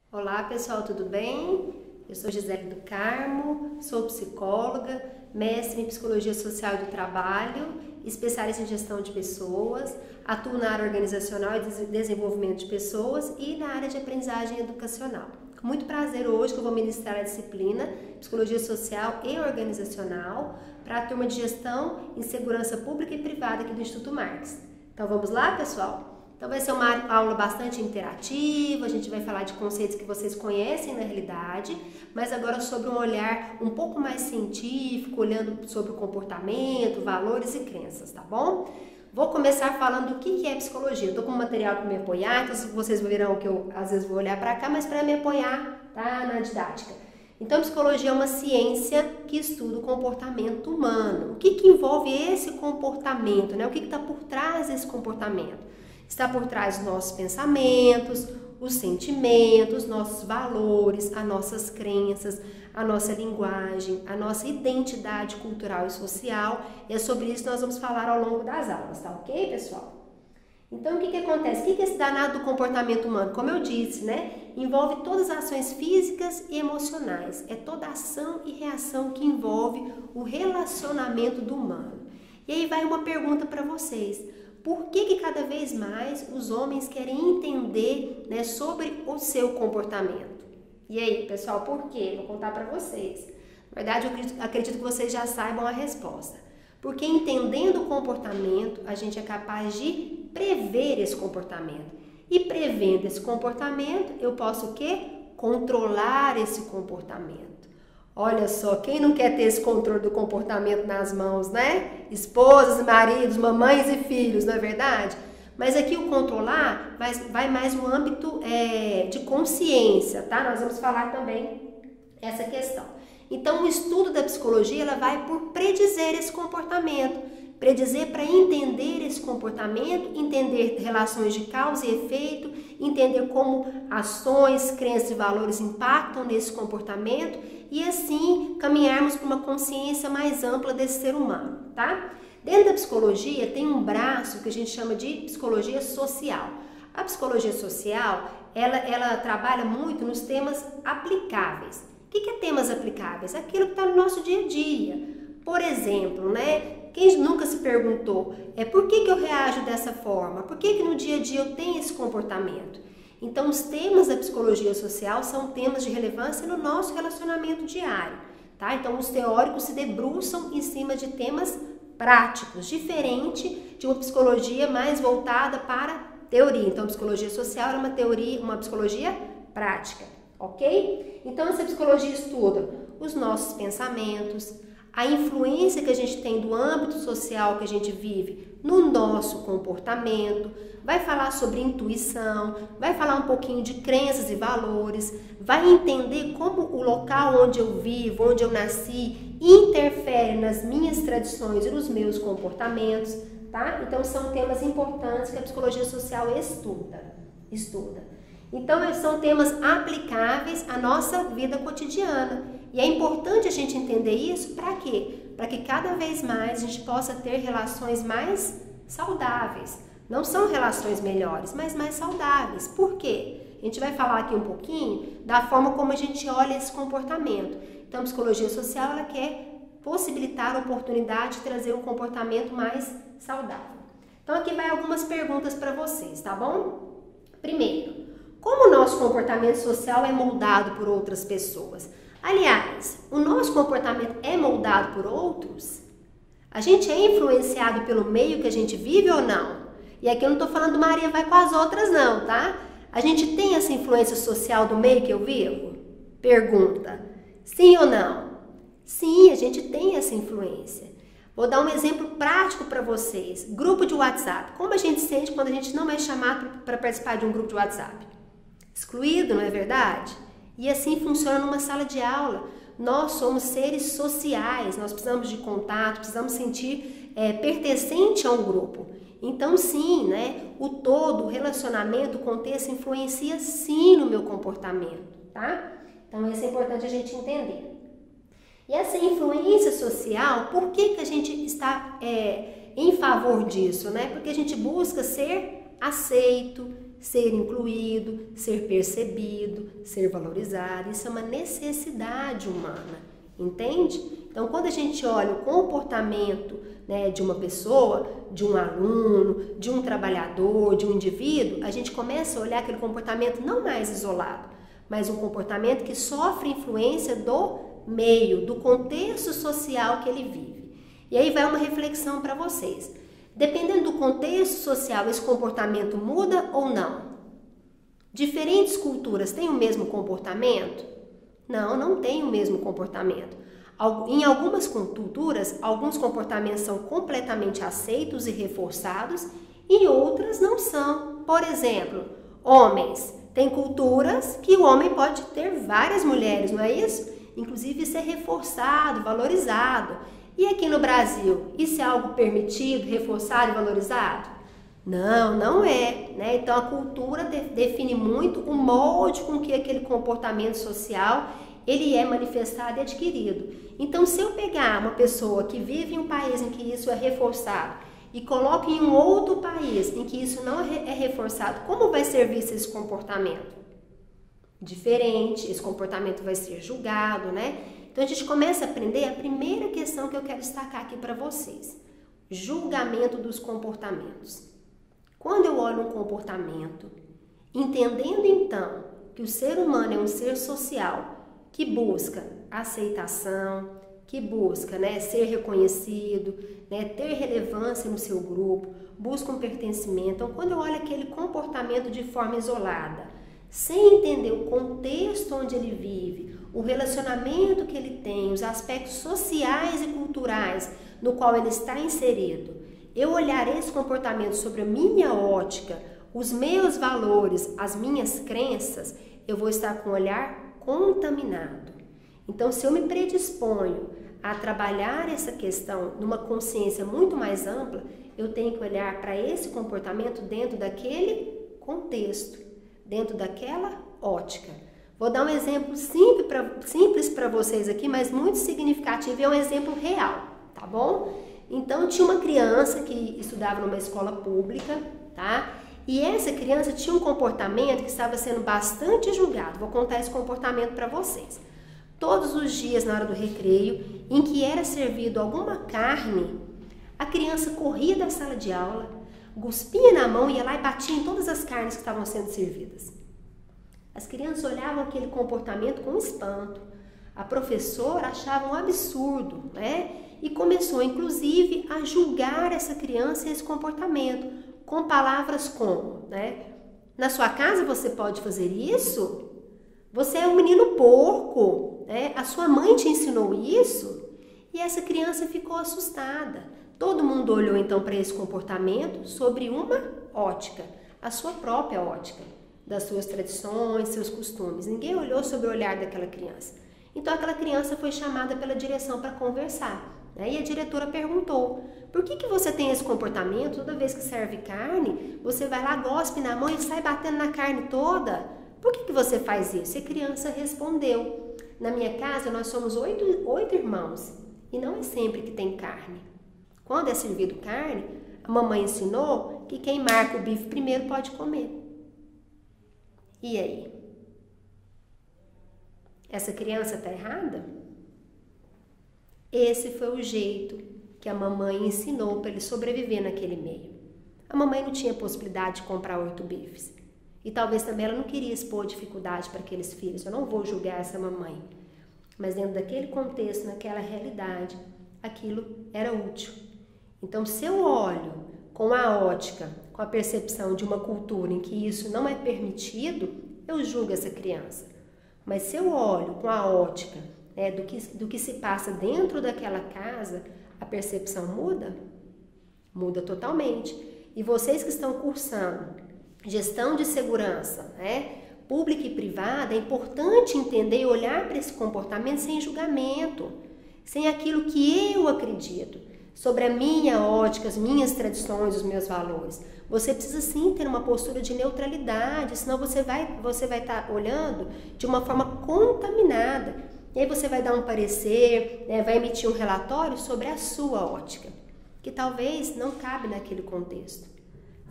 Olá pessoal, tudo bem? Eu sou Gisele do Carmo, sou psicóloga, mestre em Psicologia Social e do Trabalho, especialista em Gestão de Pessoas, atuo na área organizacional e desenvolvimento de pessoas e na área de aprendizagem educacional. Com muito prazer hoje que eu vou ministrar a disciplina Psicologia Social e Organizacional para a turma de Gestão em Segurança Pública e Privada aqui do Instituto Marx. Então vamos lá, pessoal? Então vai ser uma aula bastante interativa, a gente vai falar de conceitos que vocês conhecem na realidade, mas agora sobre um olhar um pouco mais científico, olhando sobre o comportamento, valores e crenças, tá bom? Vou começar falando do que é psicologia. Eu tô com um material para me apoiar, então vocês verão que eu às vezes vou olhar para cá, mas para me apoiar, tá, na didática. Então, psicologia é uma ciência que estuda o comportamento humano. O que envolve esse comportamento, né? O que está por trás desse comportamento? Está por trás dos nossos pensamentos, os sentimentos, nossos valores, as nossas crenças, a nossa linguagem, a nossa identidade cultural e social. E é sobre isso que nós vamos falar ao longo das aulas, tá ok, pessoal? Então, o que acontece? O que é esse danado do comportamento humano? Como eu disse, né? Envolve todas as ações físicas e emocionais. É toda ação e reação que envolve o relacionamento do humano. E aí vai uma pergunta para vocês. Por que cada vez mais os homens querem entender, né, sobre o seu comportamento? E aí, pessoal, por quê? Vou contar para vocês. Na verdade, eu acredito que vocês já saibam a resposta. Porque entendendo o comportamento, a gente é capaz de prever esse comportamento. E prevendo esse comportamento, eu posso o quê? Controlar esse comportamento. Olha só, quem não quer ter esse controle do comportamento nas mãos, né? Esposas, maridos, mamães e filhos, não é verdade? Mas aqui o controlar vai mais no âmbito de consciência, tá? Nós vamos falar também essa questão. Então, o estudo da psicologia, ela vai por predizer esse comportamento. Predizer para entender esse comportamento, entender relações de causa e efeito, entender como ações, crenças e valores impactam nesse comportamento e assim caminharmos para uma consciência mais ampla desse ser humano, tá? Dentro da psicologia tem um braço que a gente chama de psicologia social. A psicologia social, ela trabalha muito nos temas aplicáveis. O que é temas aplicáveis? Aquilo que está no nosso dia a dia. Por exemplo, né? Quem nunca se perguntou, por que eu reajo dessa forma? Por que no dia a dia eu tenho esse comportamento? Então, os temas da psicologia social são temas de relevância no nosso relacionamento diário, tá? Então, os teóricos se debruçam em cima de temas práticos, diferente de uma psicologia mais voltada para teoria. Então, a psicologia social é uma psicologia prática, ok? Então, essa psicologia estuda os nossos pensamentos, a influência que a gente tem do âmbito social que a gente vive no nosso comportamento, vai falar sobre intuição, vai falar um pouquinho de crenças e valores, vai entender como o local onde eu vivo, onde eu nasci, interfere nas minhas tradições e nos meus comportamentos, tá? Então, são temas importantes que a psicologia social estuda. Então, são temas aplicáveis à nossa vida cotidiana. E é importante a gente entender isso para quê? Para que cada vez mais a gente possa ter relações mais saudáveis. Não são relações melhores, mas mais saudáveis. Por quê? A gente vai falar aqui um pouquinho da forma como a gente olha esse comportamento. Então, a psicologia social, ela quer possibilitar a oportunidade de trazer um comportamento mais saudável. Então, aqui vai algumas perguntas para vocês, tá bom? Primeiro, como o nosso comportamento social é moldado por outras pessoas? Aliás, o nosso comportamento é moldado por outros? A gente é influenciado pelo meio que a gente vive ou não? E aqui eu não estou falando Maria vai com as outras não, tá? A gente tem essa influência social do meio que eu vivo? Pergunta. Sim ou não? Sim, a gente tem essa influência. Vou dar um exemplo prático para vocês. Grupo de WhatsApp. Como a gente sente quando a gente não é chamado para participar de um grupo de WhatsApp? Excluído, não é verdade? E assim funciona numa sala de aula. Nós somos seres sociais, nós precisamos de contato, precisamos sentir pertencente a um grupo. Então sim, né? O todo, o relacionamento, o contexto influencia sim no meu comportamento, tá? Então isso é importante a gente entender. E essa influência social, por que a gente está em favor disso, né? Porque a gente busca ser aceito, ser incluído, ser percebido, ser valorizado. Isso é uma necessidade humana, entende? Então, quando a gente olha o comportamento, né, de uma pessoa, de um aluno, de um trabalhador, de um indivíduo, a gente começa a olhar aquele comportamento não mais isolado, mas um comportamento que sofre influência do meio, do contexto social que ele vive. E aí vai uma reflexão para vocês. Dependendo do contexto social, esse comportamento muda ou não? Diferentes culturas têm o mesmo comportamento? Não, não tem o mesmo comportamento. Em algumas culturas, alguns comportamentos são completamente aceitos e reforçados, e outras não são. Por exemplo, homens. Tem culturas que o homem pode ter várias mulheres, não é isso? Inclusive isso é reforçado, valorizado. E aqui no Brasil, isso é algo permitido, reforçado e valorizado? Não, não é, né? Então a cultura define muito o molde com que aquele comportamento social ele é manifestado e adquirido. Então, se eu pegar uma pessoa que vive em um país em que isso é reforçado e coloco em um outro país em que isso não é reforçado, como vai ser visto esse comportamento? Diferente, esse comportamento vai ser julgado, né? Então, a gente começa a aprender a primeira questão que eu quero destacar aqui para vocês. Julgamento dos comportamentos. Quando eu olho um comportamento, entendendo então que o ser humano é um ser social, que busca aceitação, que busca, né, ser reconhecido, né, ter relevância no seu grupo, busca um pertencimento. Então, quando eu olho aquele comportamento de forma isolada, sem entender o contexto onde ele vive, o relacionamento que ele tem, os aspectos sociais e culturais no qual ele está inserido, eu olhar esse comportamento sobre a minha ótica, os meus valores, as minhas crenças, eu vou estar com o olhar contaminado. Então, se eu me predisponho a trabalhar essa questão numa consciência muito mais ampla, eu tenho que olhar para esse comportamento dentro daquele contexto, dentro daquela ótica. Vou dar um exemplo simples para vocês aqui, mas muito significativo, e é um exemplo real, tá bom? Então, tinha uma criança que estudava numa escola pública, tá? E essa criança tinha um comportamento que estava sendo bastante julgado. Vou contar esse comportamento para vocês. Todos os dias, na hora do recreio, em que era servido alguma carne, a criança corria da sala de aula, cuspia na mão, ia lá e batia em todas as carnes que estavam sendo servidas. As crianças olhavam aquele comportamento com espanto. A professora achava um absurdo, né? E começou, inclusive, a julgar essa criança e esse comportamento, com palavras como, né? Na sua casa você pode fazer isso? Você é um menino porco, né? A sua mãe te ensinou isso? E essa criança ficou assustada. Todo mundo olhou então para esse comportamento sobre uma ótica, a sua própria ótica, das suas tradições, seus costumes. Ninguém olhou sobre o olhar daquela criança. Então aquela criança foi chamada pela direção para conversar. E a diretora perguntou, por que você tem esse comportamento? Toda vez que serve carne, você vai lá, gospe na mão e sai batendo na carne toda? Por que você faz isso? E a criança respondeu, na minha casa nós somos oito irmãos e não é sempre que tem carne. Quando é servido carne, a mamãe ensinou que quem marca o bife primeiro pode comer. E aí? Essa criança está errada? Esse foi o jeito que a mamãe ensinou para ele sobreviver naquele meio. A mamãe não tinha possibilidade de comprar 8 bifes. E talvez também ela não queria expor dificuldade para aqueles filhos. Eu não vou julgar essa mamãe. Mas dentro daquele contexto, naquela realidade, aquilo era útil. Então, se eu olho com a ótica, com a percepção de uma cultura em que isso não é permitido, eu julgo essa criança. Mas se eu olho com a ótica, né, do que se passa dentro daquela casa, a percepção muda? Muda totalmente. E vocês que estão cursando gestão de segurança, né, pública e privada, é importante entender e olhar para esse comportamento sem julgamento, sem aquilo que eu acredito, sobre a minha ótica, as minhas tradições, os meus valores. Você precisa sim ter uma postura de neutralidade, senão você vai estar olhando de uma forma contaminada. E aí você vai dar um parecer, né, vai emitir um relatório sobre a sua ótica, que talvez não cabe naquele contexto.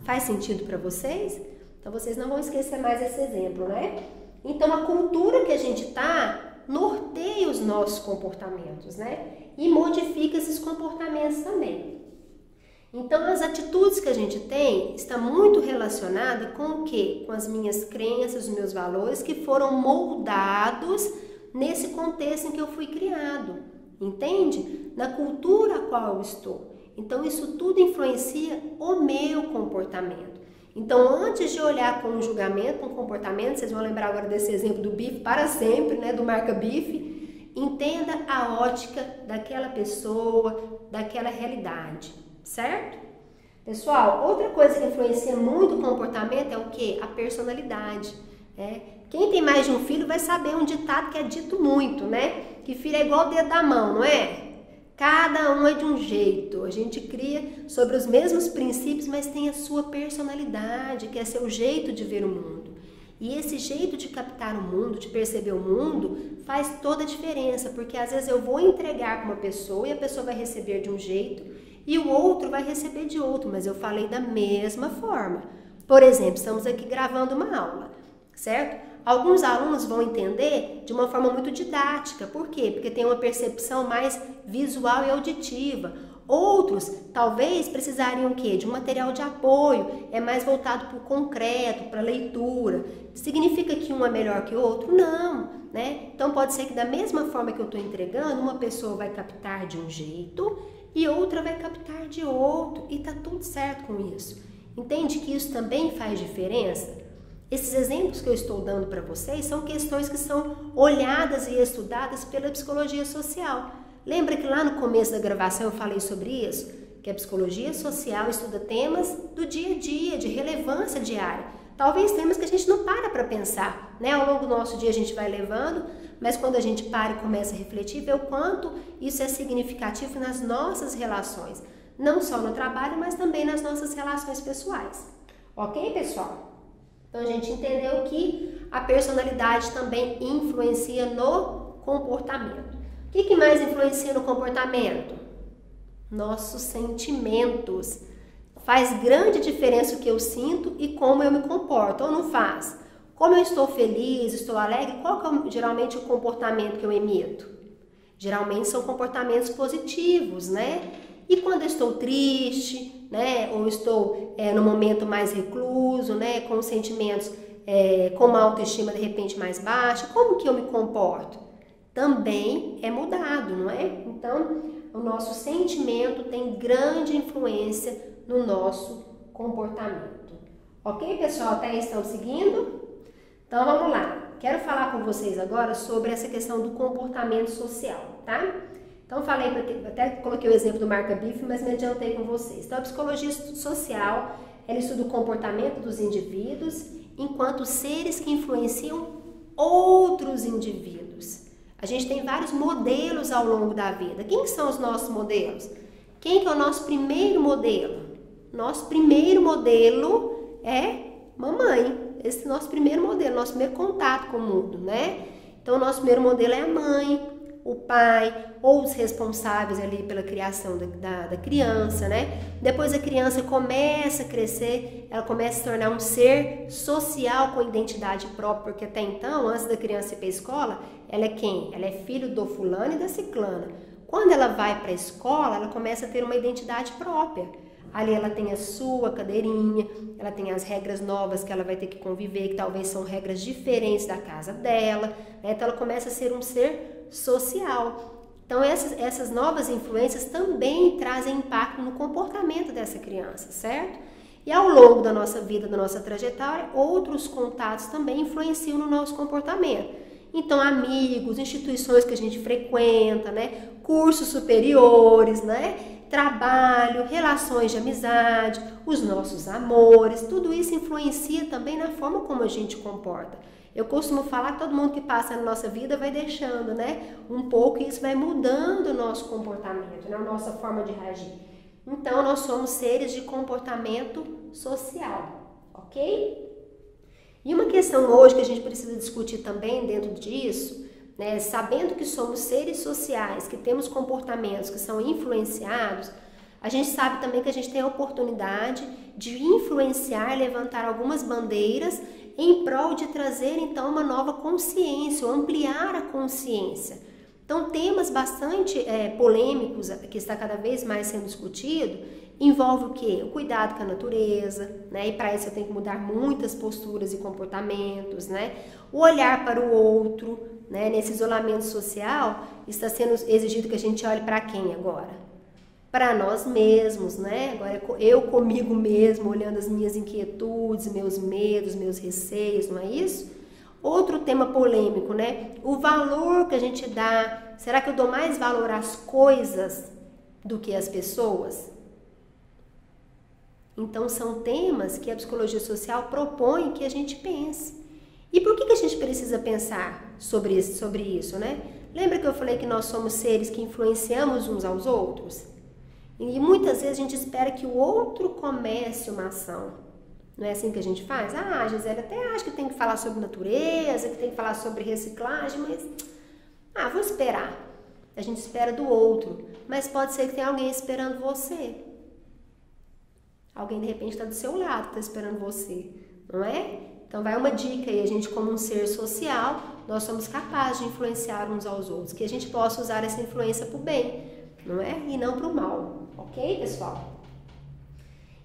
Faz sentido para vocês? Então, vocês não vão esquecer mais esse exemplo, né? Então, a cultura que a gente tá norteia os nossos comportamentos, né? E modifica esses comportamentos também. Então, as atitudes que a gente tem está muito relacionada com o quê? Com as minhas crenças, os meus valores que foram moldados nesse contexto em que eu fui criado, entende? Na cultura a qual eu estou. Então, isso tudo influencia o meu comportamento. Então, antes de olhar com um julgamento, com um comportamento, vocês vão lembrar agora desse exemplo do bife para sempre, né? Do marca bife, entenda a ótica daquela pessoa, daquela realidade, certo? Pessoal, outra coisa que influencia muito o comportamento é o quê? A personalidade, né? Quem tem mais de um filho vai saber um ditado que é dito muito, né? Que filho é igual o dedo da mão, não é? Cada um é de um jeito, a gente cria sobre os mesmos princípios, mas tem a sua personalidade, que é seu jeito de ver o mundo. E esse jeito de captar o mundo, de perceber o mundo, faz toda a diferença, porque às vezes eu vou entregar para uma pessoa e a pessoa vai receber de um jeito e o outro vai receber de outro, mas eu falei da mesma forma. Por exemplo, estamos aqui gravando uma aula, certo? Alguns alunos vão entender de uma forma muito didática. Por quê? Porque tem uma percepção mais visual e auditiva. Outros, talvez, precisariam o quê? De um material de apoio, é mais voltado para o concreto, para a leitura. Significa que um é melhor que o outro? Não, né? Então, pode ser que da mesma forma que eu estou entregando, uma pessoa vai captar de um jeito e outra vai captar de outro. E tá tudo certo com isso. Entende que isso também faz diferença? Esses exemplos que eu estou dando para vocês são questões que são olhadas e estudadas pela psicologia social. Lembra que lá no começo da gravação eu falei sobre isso? Que a psicologia social estuda temas do dia a dia, de relevância diária. Talvez temas que a gente não para pensar, né? Ao longo do nosso dia a gente vai levando, mas quando a gente para e começa a refletir, vê o quanto isso é significativo nas nossas relações. Não só no trabalho, mas também nas nossas relações pessoais. Ok, pessoal? Então, a gente entendeu que a personalidade também influencia no comportamento. O que mais influencia no comportamento? Nossos sentimentos. Faz grande diferença o que eu sinto e como eu me comporto, ou não faz? Como eu estou feliz, estou alegre, qual que é geralmente o comportamento que eu emito? Geralmente são comportamentos positivos, né? E quando eu estou triste, né, ou estou no momento mais recluso, né, com sentimentos, com uma autoestima de repente mais baixa, como que eu me comporto? Também é mudado, não é? Então, o nosso sentimento tem grande influência no nosso comportamento. Ok, pessoal? Até aí estão seguindo? Então, vamos lá. Quero falar com vocês agora sobre essa questão do comportamento social, tá? Então, até coloquei o exemplo do marca bife, mas me adiantei com vocês. Então, a psicologia social, ela estuda o comportamento dos indivíduos enquanto seres que influenciam outros indivíduos. A gente tem vários modelos ao longo da vida. Quem são os nossos modelos? Quem que é o nosso primeiro modelo? Nosso primeiro modelo é mamãe. Esse é o nosso primeiro modelo, nosso primeiro contato com o mundo, né? Então, o nosso primeiro modelo é a mãe, o pai ou os responsáveis ali pela criação da criança, né? Depois a criança começa a crescer, ela começa a se tornar um ser social com identidade própria, porque até então, antes da criança ir para a escola, ela é quem? Ela é filho do fulano e da ciclana. Quando ela vai para a escola, ela começa a ter uma identidade própria. Ali ela tem a sua cadeirinha, ela tem as regras novas que ela vai ter que conviver, que talvez são regras diferentes da casa dela, né? Então ela começa a ser um ser social. Então essas novas influências também trazem impacto no comportamento dessa criança, certo? E ao longo da nossa vida, da nossa trajetória, outros contatos também influenciam no nosso comportamento. Então, amigos, instituições que a gente frequenta, né? Cursos superiores, né? Trabalho, relações de amizade, os nossos amores, tudo isso influencia também na forma como a gente comporta. Eu costumo falar que todo mundo que passa na nossa vida vai deixando, né, um pouco, e isso vai mudando o nosso comportamento, né, a nossa forma de reagir. Então, nós somos seres de comportamento social, ok? E uma questão hoje que a gente precisa discutir também dentro disso, né, sabendo que somos seres sociais, que temos comportamentos que são influenciados, A gente sabe também que a gente tem a oportunidade de influenciar, levantar algumas bandeiras em prol de trazer então uma nova consciência, ou ampliar a consciência. Então, temas bastante polêmicos, que está cada vez mais sendo discutido, envolve o quê? O cuidado com a natureza, né? E para isso eu tenho que mudar muitas posturas e comportamentos, né? O olhar para o outro, né? Nesse isolamento social, está sendo exigido que a gente olhe para quem agora? Para nós mesmos, né? Agora eu comigo mesmo, olhando as minhas inquietudes, meus medos, meus receios, não é isso? Outro tema polêmico, né? O valor que a gente dá. Será que eu dou mais valor às coisas do que às pessoas? Então, são temas que a psicologia social propõe que a gente pense. E por que a gente precisa pensar sobre isso, né? Lembra que eu falei que nós somos seres que influenciamos uns aos outros? E muitas vezes a gente espera que o outro comece uma ação. Não é assim que a gente faz? Ah, Gisele, até acho que tem que falar sobre natureza, que tem que falar sobre reciclagem, mas... vou esperar. A gente espera do outro, mas pode ser que tenha alguém esperando você. Alguém, de repente, está do seu lado, está esperando você, não é? Então, vai uma dica aí, a gente como um ser social, nós somos capazes de influenciar uns aos outros, que a gente possa usar essa influência para o bem, não é? E não para o mal, ok, pessoal?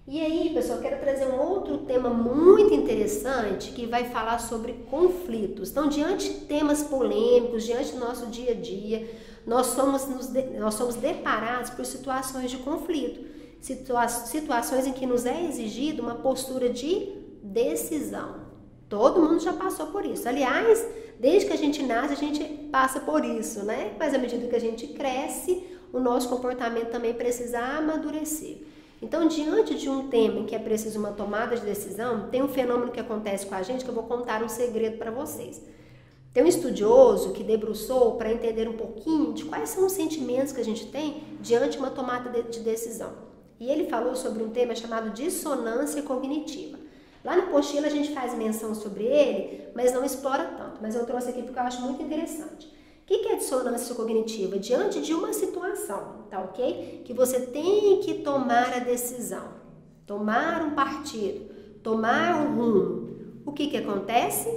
E aí, pessoal, eu quero trazer um outro tema muito interessante que vai falar sobre conflitos. Então, diante de temas polêmicos, diante do nosso dia a dia, nós somos deparados por situações de conflito. Situações em que nos é exigido uma postura de decisão. Todo mundo já passou por isso. Aliás, desde que a gente nasce, a gente passa por isso, né? Mas à medida que a gente cresce, o nosso comportamento também precisa amadurecer. Então, diante de um tema em que é preciso uma tomada de decisão, tem um fenômeno que acontece com a gente que eu vou contar um segredo para vocês. Tem um estudioso que debruçou para entender um pouquinho de quais são os sentimentos que a gente tem diante de uma tomada de decisão. E ele falou sobre um tema chamado dissonância cognitiva. Lá no apostila a gente faz menção sobre ele, mas não explora tanto. Mas eu trouxe aqui porque eu acho muito interessante. O que é dissonância cognitiva? Diante de uma situação, tá ok? Que você tem que tomar a decisão, tomar um partido, tomar um rumo. O que acontece?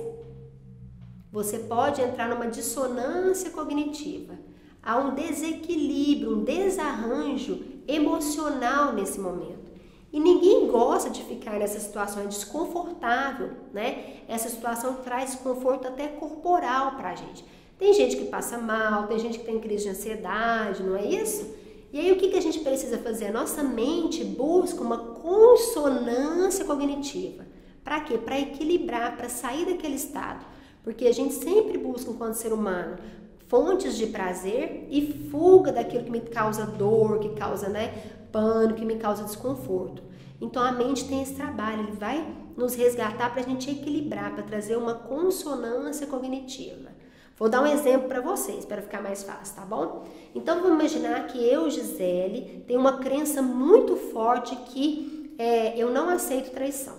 Você pode entrar numa dissonância cognitiva. Há um desequilíbrio, um desarranjo emocional nesse momento. E ninguém gosta de ficar nessa situação, é desconfortável, né? Essa situação traz desconforto até corporal pra gente. Tem gente que passa mal, tem gente que tem crise de ansiedade, não é isso? E aí o que a gente precisa fazer? A nossa mente busca uma consonância cognitiva. Para quê? Para equilibrar, para sair daquele estado. Porque a gente sempre busca, enquanto ser humano, fontes de prazer e fuga daquilo que me causa dor, que causa, pânico, que me causa desconforto. Então a mente tem esse trabalho, ele vai nos resgatar para a gente equilibrar, para trazer uma consonância cognitiva. Vou dar um exemplo para vocês, para ficar mais fácil, tá bom? Então vamos imaginar que eu, Gisele, tenho uma crença muito forte que eu não aceito traição.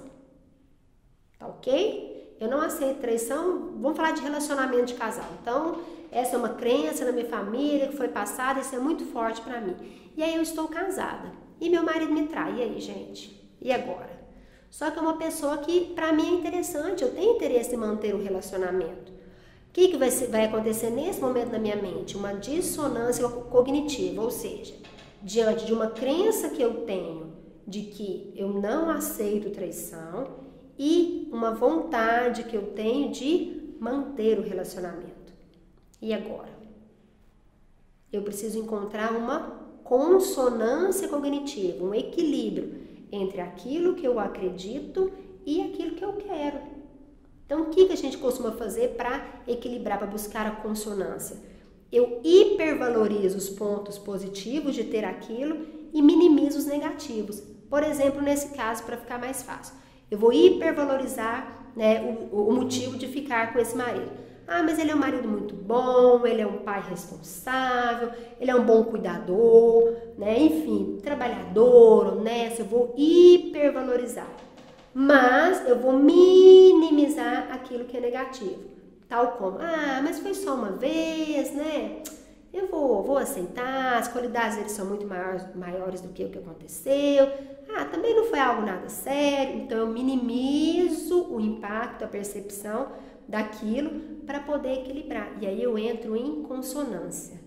Tá ok? Eu não aceito traição, vamos falar de relacionamento de casal. Então, essa é uma crença na minha família que foi passada, isso é muito forte para mim. E aí eu estou casada e meu marido me trai, e aí, gente? E agora? Só que é uma pessoa que para mim é interessante, eu tenho interesse em manter o relacionamento. O que vai acontecer nesse momento na minha mente? Uma dissonância cognitiva, ou seja, diante de uma crença que eu tenho de que eu não aceito traição e uma vontade que eu tenho de manter o relacionamento. E agora? Eu preciso encontrar uma consonância cognitiva, um equilíbrio entre aquilo que eu acredito e aquilo que eu quero. Então, o que a gente costuma fazer para equilibrar, para buscar a consonância? Eu hipervalorizo os pontos positivos de ter aquilo e minimizo os negativos. Por exemplo, nesse caso, para ficar mais fácil, eu vou hipervalorizar o motivo de ficar com esse marido. Ah, mas ele é um marido muito bom, ele é um pai responsável, ele é um bom cuidador, enfim, trabalhador, honesto, eu vou hipervalorizar. Mas eu vou minimizar aquilo que é negativo. Tal como, mas foi só uma vez, Eu vou aceitar, as qualidades deles são muito maiores do que o que aconteceu. Também não foi algo nada sério, então eu minimizo o impacto, a percepção daquilo para poder equilibrar. E aí eu entro em consonância.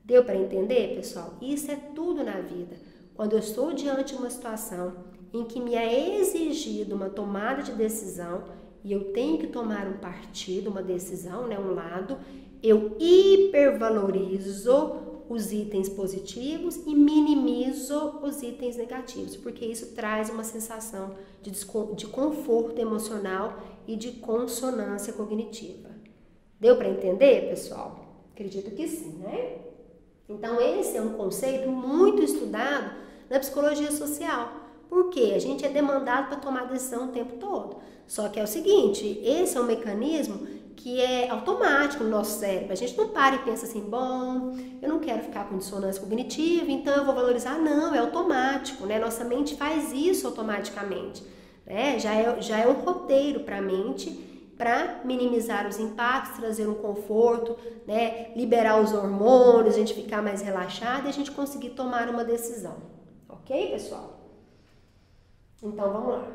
Deu para entender, pessoal? Isso é tudo na vida. Quando eu estou diante de uma situação em que me é exigido uma tomada de decisão e eu tenho que tomar um partido, uma decisão, né, um lado, eu hipervalorizo os itens positivos e minimizo os itens negativos, porque isso traz uma sensação de conforto emocional e de consonância cognitiva. Deu para entender, pessoal? Acredito que sim, né? Então, esse é um conceito muito estudado na psicologia social, porque a gente é demandado para tomar decisão o tempo todo. Só que é o seguinte, esse é um mecanismo que é automático no nosso cérebro. A gente não para e pensa assim, bom, eu não quero ficar com dissonância cognitiva, então eu vou valorizar. Não, é automático, né? Nossa mente faz isso automaticamente, né? Já é um roteiro para a mente, para minimizar os impactos, trazer um conforto, né? Liberar os hormônios, a gente ficar mais relaxado e a gente conseguir tomar uma decisão. Ok, pessoal? Então, vamos lá.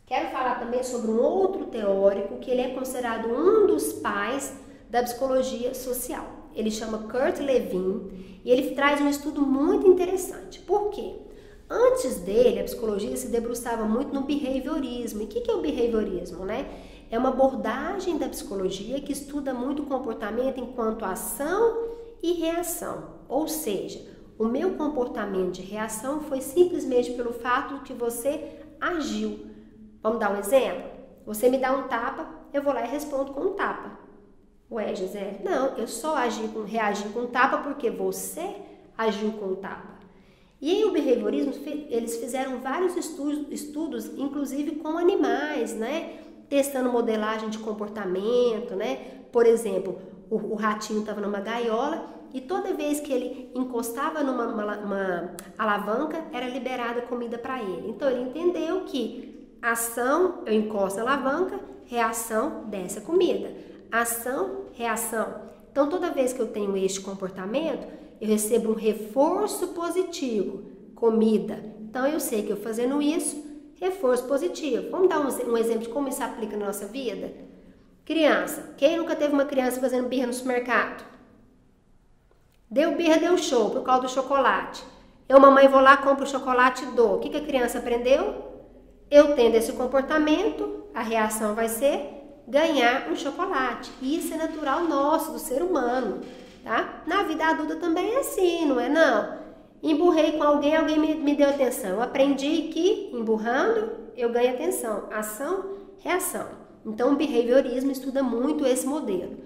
Quero falar também sobre um outro teórico que ele é considerado um dos pais da psicologia social. Ele chama Kurt Lewin e ele traz um estudo muito interessante. Por quê? Antes dele, a psicologia se debruçava muito no behaviorismo. E o que é o behaviorismo, né? É uma abordagem da psicologia que estuda muito o comportamento enquanto ação e reação. Ou seja, o meu comportamento de reação foi simplesmente pelo fato de que você agiu. Vamos dar um exemplo? Você me dá um tapa, eu vou lá e respondo com um tapa. Ué, Gisele, não, eu só reagi com um tapa porque você agiu com um tapa. E aí o behaviorismo, eles fizeram vários estudos, inclusive com animais, né? Testando modelagem de comportamento, né? Por exemplo, o ratinho estava numa gaiola e toda vez que ele encostava numa alavanca, era liberada comida para ele. Então ele entendeu que ação, eu encosto na alavanca, reação, desce a comida. Ação, reação. Então toda vez que eu tenho este comportamento, eu recebo um reforço positivo, comida. Então eu sei que eu fazendo isso, reforço positivo. Vamos dar um exemplo de como isso aplica na nossa vida? Criança. Quem nunca teve uma criança fazendo birra no supermercado? Deu birra, deu show por causa do chocolate. Eu, mamãe, vou lá, compro o chocolate e dou. O que a criança aprendeu? Eu tendo esse comportamento, a reação vai ser ganhar um chocolate. Isso é natural nosso, do ser humano, tá? Na vida adulta também é assim, não é não? Emburrei com alguém, alguém me deu atenção. Eu aprendi que, emburrando, eu ganho atenção. Ação, reação. Então, o behaviorismo estuda muito esse modelo.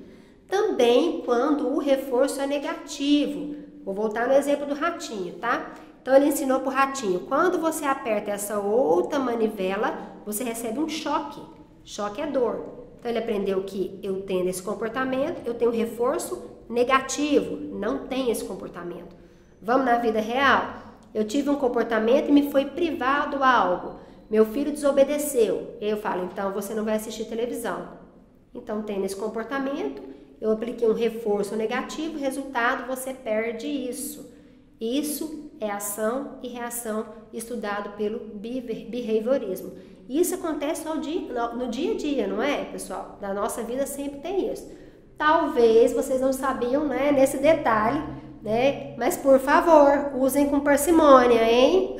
Também quando o reforço é negativo. Vou voltar no exemplo do ratinho, tá? Então, ele ensinou para o ratinho, quando você aperta essa outra manivela, você recebe um choque. Choque é dor. Então, ele aprendeu que eu tendo esse comportamento, eu tenho reforço negativo, não tem esse comportamento. Vamos na vida real? Eu tive um comportamento e me foi privado algo. Meu filho desobedeceu. Eu falo, então você não vai assistir televisão. Então, tendo esse comportamento, eu apliquei um reforço negativo, resultado, você perde isso. Isso é ação e reação estudado pelo behaviorismo. Isso acontece no dia a dia, não é, pessoal? Na nossa vida sempre tem isso. Talvez vocês não sabiam, né, nesse detalhe, né? Mas por favor, usem com parcimônia, hein?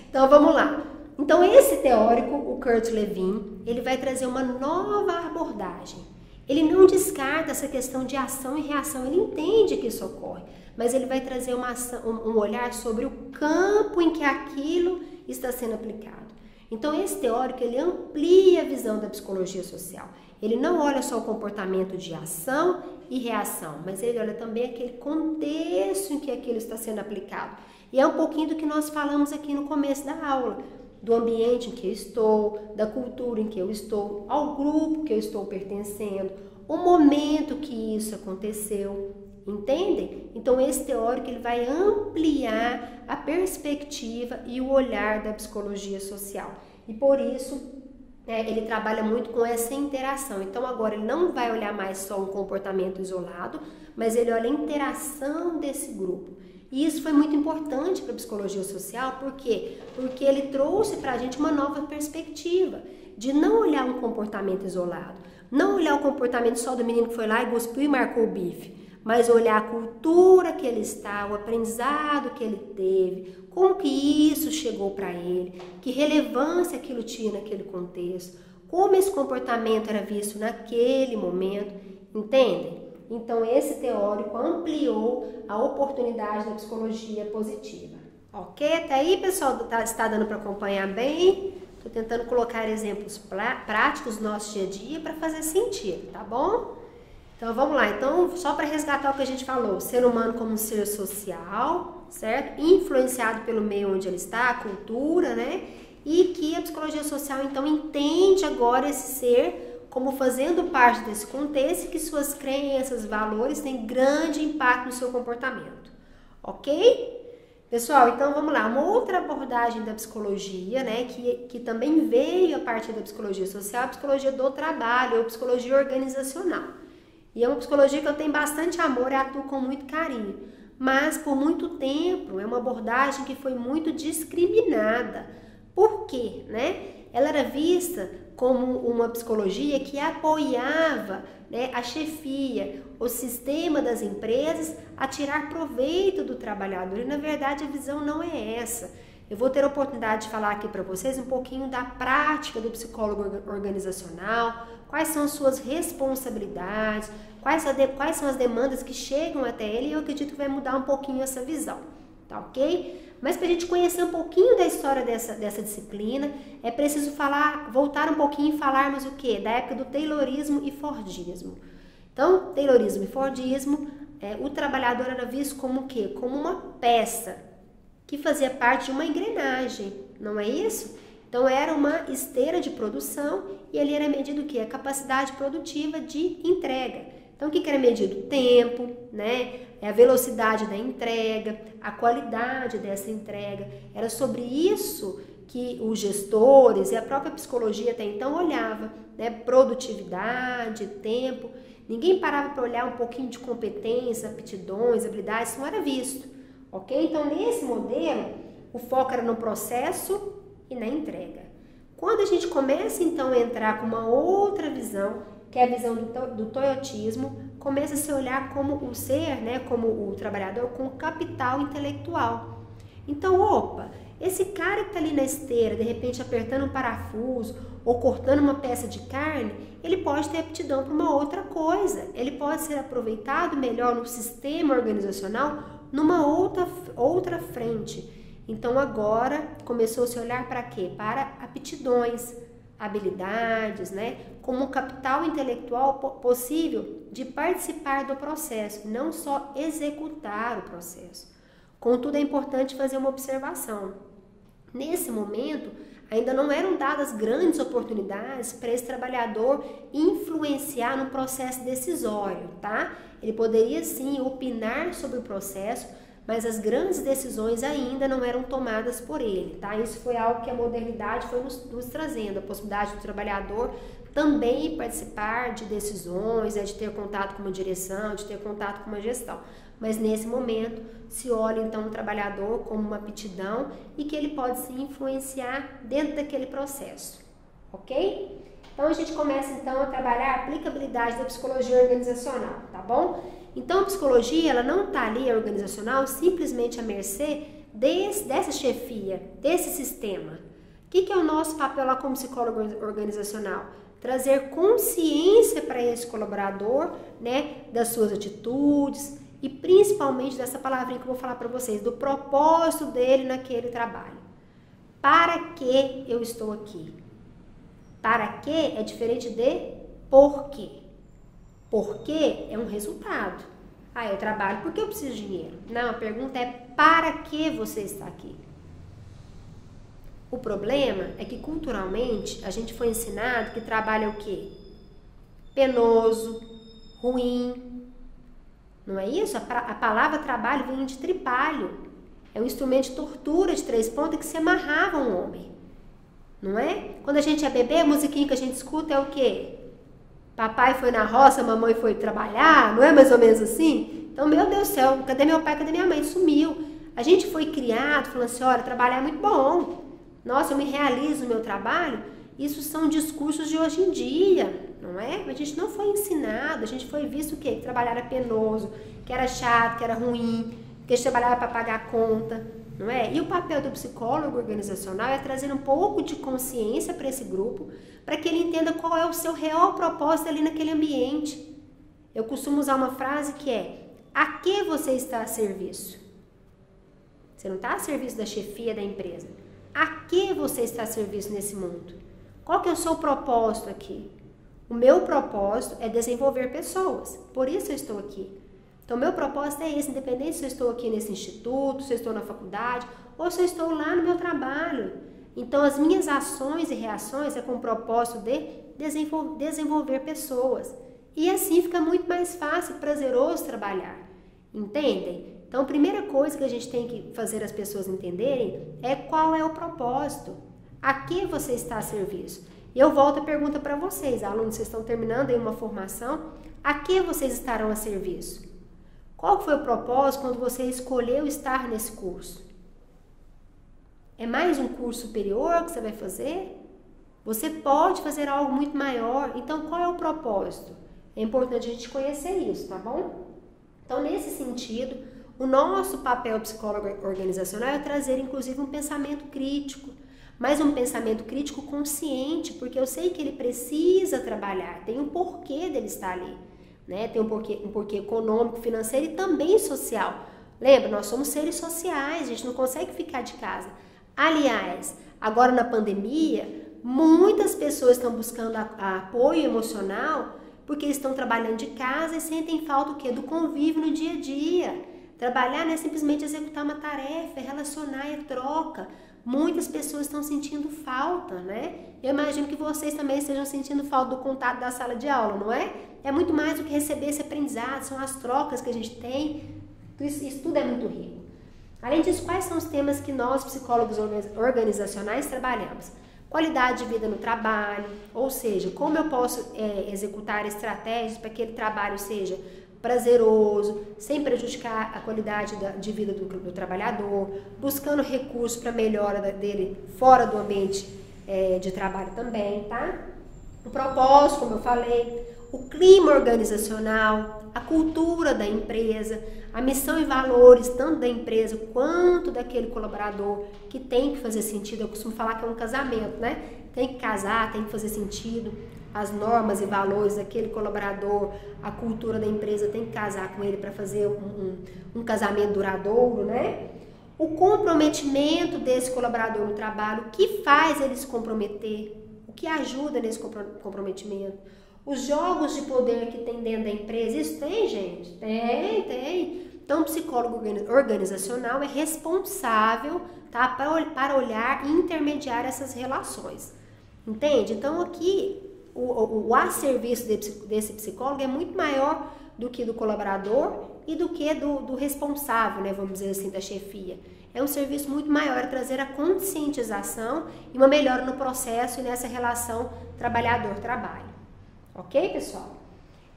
Então vamos lá. Então esse teórico, o Kurt Lewin, ele vai trazer uma nova abordagem. Ele não descarta essa questão de ação e reação, ele entende que isso ocorre, mas ele vai trazer um olhar sobre o campo em que aquilo está sendo aplicado. Então esse teórico, ele amplia a visão da psicologia social. Ele não olha só o comportamento de ação e reação, mas ele olha também aquele contexto em que aquilo está sendo aplicado. E é um pouquinho do que nós falamos aqui no começo da aula, do ambiente em que eu estou, da cultura em que eu estou, ao grupo que eu estou pertencendo, o momento que isso aconteceu, entendem? Então esse teórico, ele vai ampliar a perspectiva e o olhar da psicologia social. E por isso ele trabalha muito com essa interação. Então agora ele não vai olhar mais só um comportamento isolado, mas ele olha a interação desse grupo. E isso foi muito importante para a psicologia social, por quê? Porque ele trouxe para a gente uma nova perspectiva, de não olhar um comportamento isolado, não olhar o comportamento só do menino que foi lá e cuspiu e marcou o bife, mas olhar a cultura que ele está, o aprendizado que ele teve, como que isso chegou para ele, que relevância aquilo tinha naquele contexto, como esse comportamento era visto naquele momento, entendem? Então esse teórico ampliou a oportunidade da psicologia positiva. Ok? Até aí, pessoal, está dando para acompanhar bem? Estou tentando colocar exemplos práticos do nosso dia a dia para fazer sentido, tá bom? Então vamos lá, então só para resgatar o que a gente falou, o ser humano como um ser social, certo? Influenciado pelo meio onde ele está, a cultura, né? E que a psicologia social então entende agora esse ser como fazendo parte desse contexto, que suas crenças, valores têm grande impacto no seu comportamento, ok? Pessoal, então vamos lá, uma outra abordagem da psicologia, né, que também veio a partir da psicologia social, a psicologia do trabalho, ou psicologia organizacional. E é uma psicologia que eu tenho bastante amor e atuo com muito carinho. Mas por muito tempo é uma abordagem que foi muito discriminada. Por quê? Né? Ela era vista como uma psicologia que apoiava, né, a chefia, o sistema das empresas a tirar proveito do trabalhador. E na verdade a visão não é essa. Eu vou ter a oportunidade de falar aqui para vocês um pouquinho da prática do psicólogo organizacional, quais são suas responsabilidades, quais são as demandas que chegam até ele, e eu acredito que vai mudar um pouquinho essa visão, tá ok? Mas para a gente conhecer um pouquinho da história dessa disciplina, é preciso voltar um pouquinho e falarmos o quê? Da época do Taylorismo e Fordismo. Então, Taylorismo e Fordismo, o trabalhador era visto como o quê? Como uma peça que fazia parte de uma engrenagem, não é isso? Então era uma esteira de produção e ali era medido o quê? A capacidade produtiva de entrega. Então o que era medido? O tempo, né? A velocidade da entrega, a qualidade dessa entrega. Era sobre isso que os gestores e a própria psicologia até então olhava, né? Produtividade, tempo. Ninguém parava para olhar um pouquinho de competência, aptidões, habilidades, isso não era visto. Ok? Então, nesse modelo, o foco era no processo e na entrega. Quando a gente começa, então, a entrar com uma outra visão, que é a visão do toyotismo, começa a se olhar como o ser, né, como o trabalhador, com capital intelectual. Então, opa, esse cara que está ali na esteira, de repente apertando um parafuso ou cortando uma peça de carne, ele pode ter aptidão para uma outra coisa. Ele pode ser aproveitado melhor no sistema organizacional numa outra frente. Então agora começou a se olhar para quê? Para aptidões, habilidades, né? Como um capital intelectual possível de participar do processo, não só executar o processo. Contudo, é importante fazer uma observação. Nesse momento, ainda não eram dadas grandes oportunidades para esse trabalhador influenciar no processo decisório, tá? Ele poderia sim opinar sobre o processo, mas as grandes decisões ainda não eram tomadas por ele, tá? Isso foi algo que a modernidade foi nos trazendo, a possibilidade do trabalhador também participar de decisões, de ter contato com uma direção, de ter contato com uma gestão. Mas nesse momento se olha então o trabalhador como uma aptidão e que ele pode se influenciar dentro daquele processo, ok? Então a gente começa então a trabalhar a aplicabilidade da psicologia organizacional, tá bom? Então a psicologia ela não está ali, a organizacional, simplesmente à mercê dessa chefia, desse sistema. O que é o nosso papel lá como psicólogo organizacional? Trazer consciência para esse colaborador, né, das suas atitudes e principalmente dessa palavrinha que eu vou falar para vocês, do propósito dele naquele trabalho. Para que eu estou aqui? Para que é diferente de por quê. Porque é um resultado. Ah, eu trabalho porque eu preciso de dinheiro. Não, a pergunta é para que você está aqui? O problema é que culturalmente a gente foi ensinado que trabalho é o quê? Penoso, ruim. Não é isso? A palavra trabalho vem de tripalho. É um instrumento de tortura de 3 pontas que se amarrava um homem. não é? Quando a gente é bebê, a musiquinha que a gente escuta é o quê? Papai foi na roça, mamãe foi trabalhar, não é mais ou menos assim? Então, meu Deus do céu, cadê meu pai, cadê minha mãe? Sumiu. A gente foi criado falando assim, olha, trabalhar é muito bom. Nossa, eu me realizo no meu trabalho. Isso são discursos de hoje em dia, não é? A gente não foi ensinado, a gente foi visto o quê? Que trabalhar era penoso, que era chato, que era ruim, que a gente trabalhava para pagar a conta, não é? E o papel do psicólogo organizacional é trazer um pouco de consciência para esse grupo, para que ele entenda qual é o seu real propósito ali naquele ambiente. Eu costumo usar uma frase que é: a que você está a serviço? Você não está a serviço da chefia da empresa. A que você está a serviço nesse mundo? Qual que é o seu propósito aqui? O meu propósito é desenvolver pessoas. Por isso eu estou aqui. Então, meu propósito é esse, independente se eu estou aqui nesse instituto, se eu estou na faculdade, ou se eu estou lá no meu trabalho. Então, as minhas ações e reações é com o propósito de desenvolver pessoas. E assim fica muito mais fácil e prazeroso trabalhar. Entendem? Então, a primeira coisa que a gente tem que fazer as pessoas entenderem é qual é o propósito. A que você está a serviço? E eu volto a pergunta para vocês, alunos, vocês estão terminando aí uma formação, a que vocês estarão a serviço? Qual foi o propósito quando você escolheu estar nesse curso? É mais um curso superior que você vai fazer? Você pode fazer algo muito maior, então qual é o propósito? É importante a gente conhecer isso, tá bom? Então, nesse sentido, o nosso papel psicólogo organizacional é trazer, inclusive, um pensamento crítico, mas um pensamento crítico consciente, porque eu sei que ele precisa trabalhar, tem um porquê dele estar ali, né? Tem um porquê econômico, financeiro e também social. Lembra, nós somos seres sociais, a gente não consegue ficar de casa. Aliás, agora na pandemia, muitas pessoas estão buscando apoio emocional porque estão trabalhando de casa e sentem falta o quê? Do convívio no dia a dia. Trabalhar não é simplesmente executar uma tarefa, é relacionar, é troca. Muitas pessoas estão sentindo falta, né? Eu imagino que vocês também estejam sentindo falta do contato da sala de aula, não é? É muito mais do que receber esse aprendizado, são as trocas que a gente tem. Isso tudo é muito rico. Além disso, quais são os temas que nós, psicólogos organizacionais, trabalhamos? Qualidade de vida no trabalho, ou seja, como eu posso executar estratégias para que aquele trabalho seja prazeroso, sem prejudicar a qualidade de vida do trabalhador, buscando recursos para melhora dele fora do ambiente de trabalho também, tá? O propósito, como eu falei, o clima organizacional, a cultura da empresa, a missão e valores tanto da empresa quanto daquele colaborador que tem que fazer sentido. Eu costumo falar que é um casamento, né? Tem que casar, tem que fazer sentido. As normas e valores daquele colaborador, a cultura da empresa tem que casar com ele para fazer um casamento duradouro, né? O comprometimento desse colaborador no trabalho, o que faz ele se comprometer, o que ajuda nesse comprometimento. Os jogos de poder que tem dentro da empresa, isso tem, gente? Tem. Então, o psicólogo organizacional é responsável, tá, para olhar e intermediar essas relações. Entende? Então, aqui, o a serviço desse psicólogo é muito maior do que do colaborador e do que do responsável, né, vamos dizer assim, da chefia. É um serviço muito maior, é trazer a conscientização e uma melhora no processo e nessa relação trabalhador-trabalho. Ok, pessoal?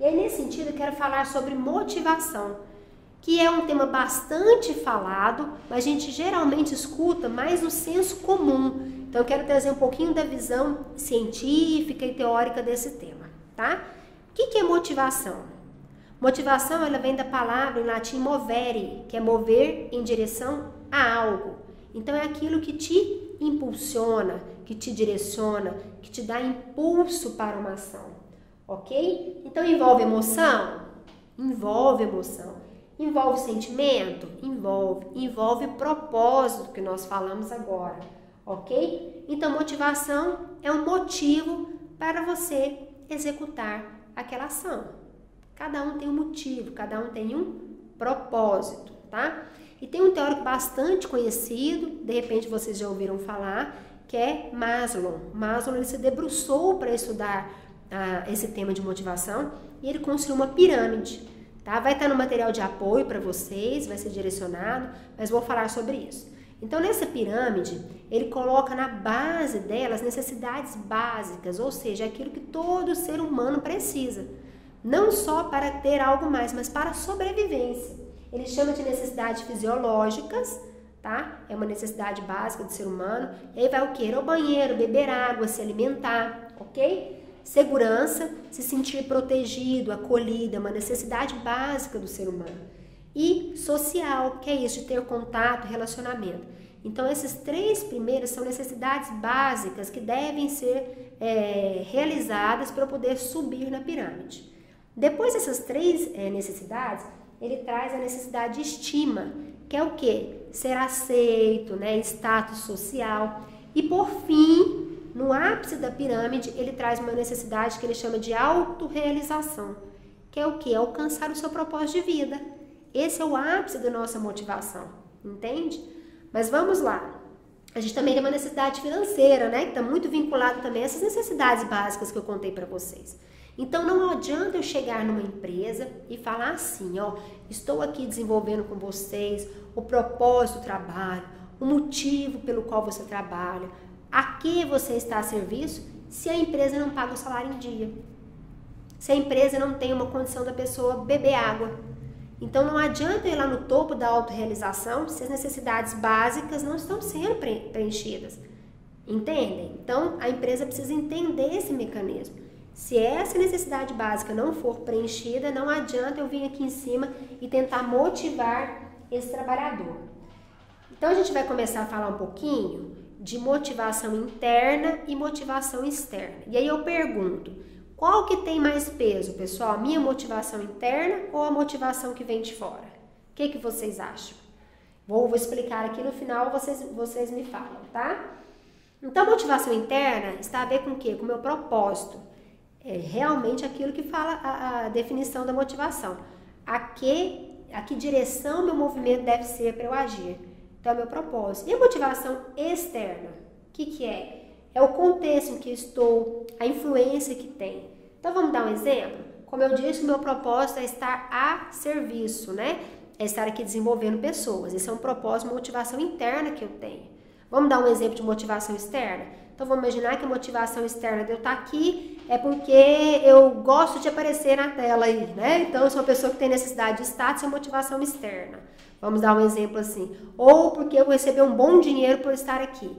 E aí, nesse sentido, eu quero falar sobre motivação, que é um tema bastante falado, mas a gente geralmente escuta mais no senso comum. Então, eu quero trazer um pouquinho da visão científica e teórica desse tema, tá? O que é motivação? Motivação, ela vem da palavra em latim movere, que é mover em direção a algo. Então, é aquilo que te impulsiona, que te direciona, que te dá impulso para uma ação. Ok? Então, envolve emoção? Envolve emoção. Envolve sentimento? Envolve. Envolve propósito, que nós falamos agora. Ok? Então, motivação é um motivo para você executar aquela ação. Cada um tem um motivo, cada um tem um propósito, tá? E tem um teórico bastante conhecido, de repente vocês já ouviram falar, que é Maslow. Maslow, ele se debruçou para estudar esse tema de motivação e ele construiu uma pirâmide, tá? Vai estar no material de apoio para vocês, vai ser direcionado, mas vou falar sobre isso. Então, nessa pirâmide, ele coloca na base dela as necessidades básicas, ou seja, aquilo que todo ser humano precisa. Não só para ter algo mais, mas para a sobrevivência. Ele chama de necessidades fisiológicas, tá? É uma necessidade básica do ser humano. E aí vai o quê? Ir ao banheiro, beber água, se alimentar, ok? Segurança, se sentir protegido, acolhido, é uma necessidade básica do ser humano. E social, que é isso, de ter contato, relacionamento. Então, esses 3 primeiros são necessidades básicas que devem ser realizadas para poder subir na pirâmide. Depois dessas 3 necessidades, ele traz a necessidade de estima, que é o quê? Ser aceito, né? Status social. E por fim, no ápice da pirâmide, ele traz uma necessidade que ele chama de autorrealização, que é o quê? Alcançar o seu propósito de vida. Esse é o ápice da nossa motivação, entende? Mas vamos lá. A gente também tem uma necessidade financeira, né? Que está muito vinculado também a essas necessidades básicas que eu contei para vocês. Então, não adianta eu chegar numa empresa e falar assim, ó, estou aqui desenvolvendo com vocês o propósito do trabalho, o motivo pelo qual você trabalha, a que você está a serviço, se a empresa não paga o salário em dia. Se a empresa não tem uma condição da pessoa beber água. Então, não adianta eu ir lá no topo da autorrealização se as necessidades básicas não estão sendo preenchidas. Entendem? Então, a empresa precisa entender esse mecanismo. Se essa necessidade básica não for preenchida, não adianta eu vir aqui em cima e tentar motivar esse trabalhador. Então, a gente vai começar a falar um pouquinho de motivação interna e motivação externa. E aí eu pergunto, qual que tem mais peso, pessoal? A minha motivação interna ou a motivação que vem de fora? O que vocês acham? Vou explicar aqui no final, vocês me falam, tá? Então, motivação interna está a ver com o quê? Com o meu propósito. É realmente aquilo que fala a definição da motivação. A que direção meu movimento deve ser para eu agir. Então, é o meu propósito. E a motivação externa? O que é? É o contexto em que estou, a influência que tem. Então, vamos dar um exemplo? Como eu disse, o meu propósito é estar a serviço, né? É estar aqui desenvolvendo pessoas. Esse é um propósito, uma motivação interna que eu tenho. Vamos dar um exemplo de motivação externa? Então, vamos imaginar que a motivação externa de eu estar aqui é porque eu gosto de aparecer na tela aí, né? Então, eu sou uma pessoa que tem necessidade de status, é motivação externa. Vamos dar um exemplo assim. Ou porque eu vou receber um bom dinheiro por estar aqui.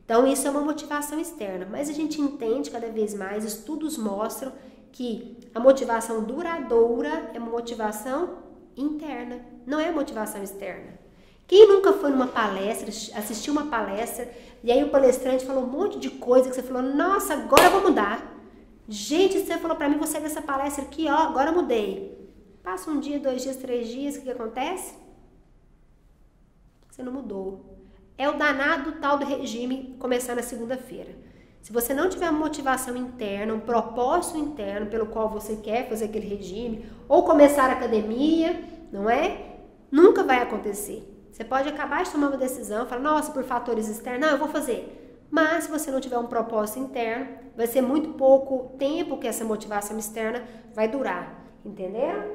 Então, isso é uma motivação externa. Mas a gente entende cada vez mais, estudos mostram que a motivação duradoura é uma motivação interna, não é motivação externa. Quem nunca foi numa palestra, assistiu uma palestra, e aí o palestrante falou um monte de coisa que você falou, nossa, agora eu vou mudar. Gente, você falou pra mim, você é dessa palestra aqui, ó, agora eu mudei. Passa um dia, 2 dias, 3 dias, o que acontece? Você não mudou. É o danado tal do regime começar na segunda-feira. Se você não tiver uma motivação interna, um propósito interno pelo qual você quer fazer aquele regime, ou começar a academia, não é? Nunca vai acontecer. Você pode acabar de tomar uma decisão, falar, nossa, por fatores externos, não, eu vou fazer. Mas se você não tiver um propósito interno, vai ser muito pouco tempo que essa motivação externa vai durar. Entenderam?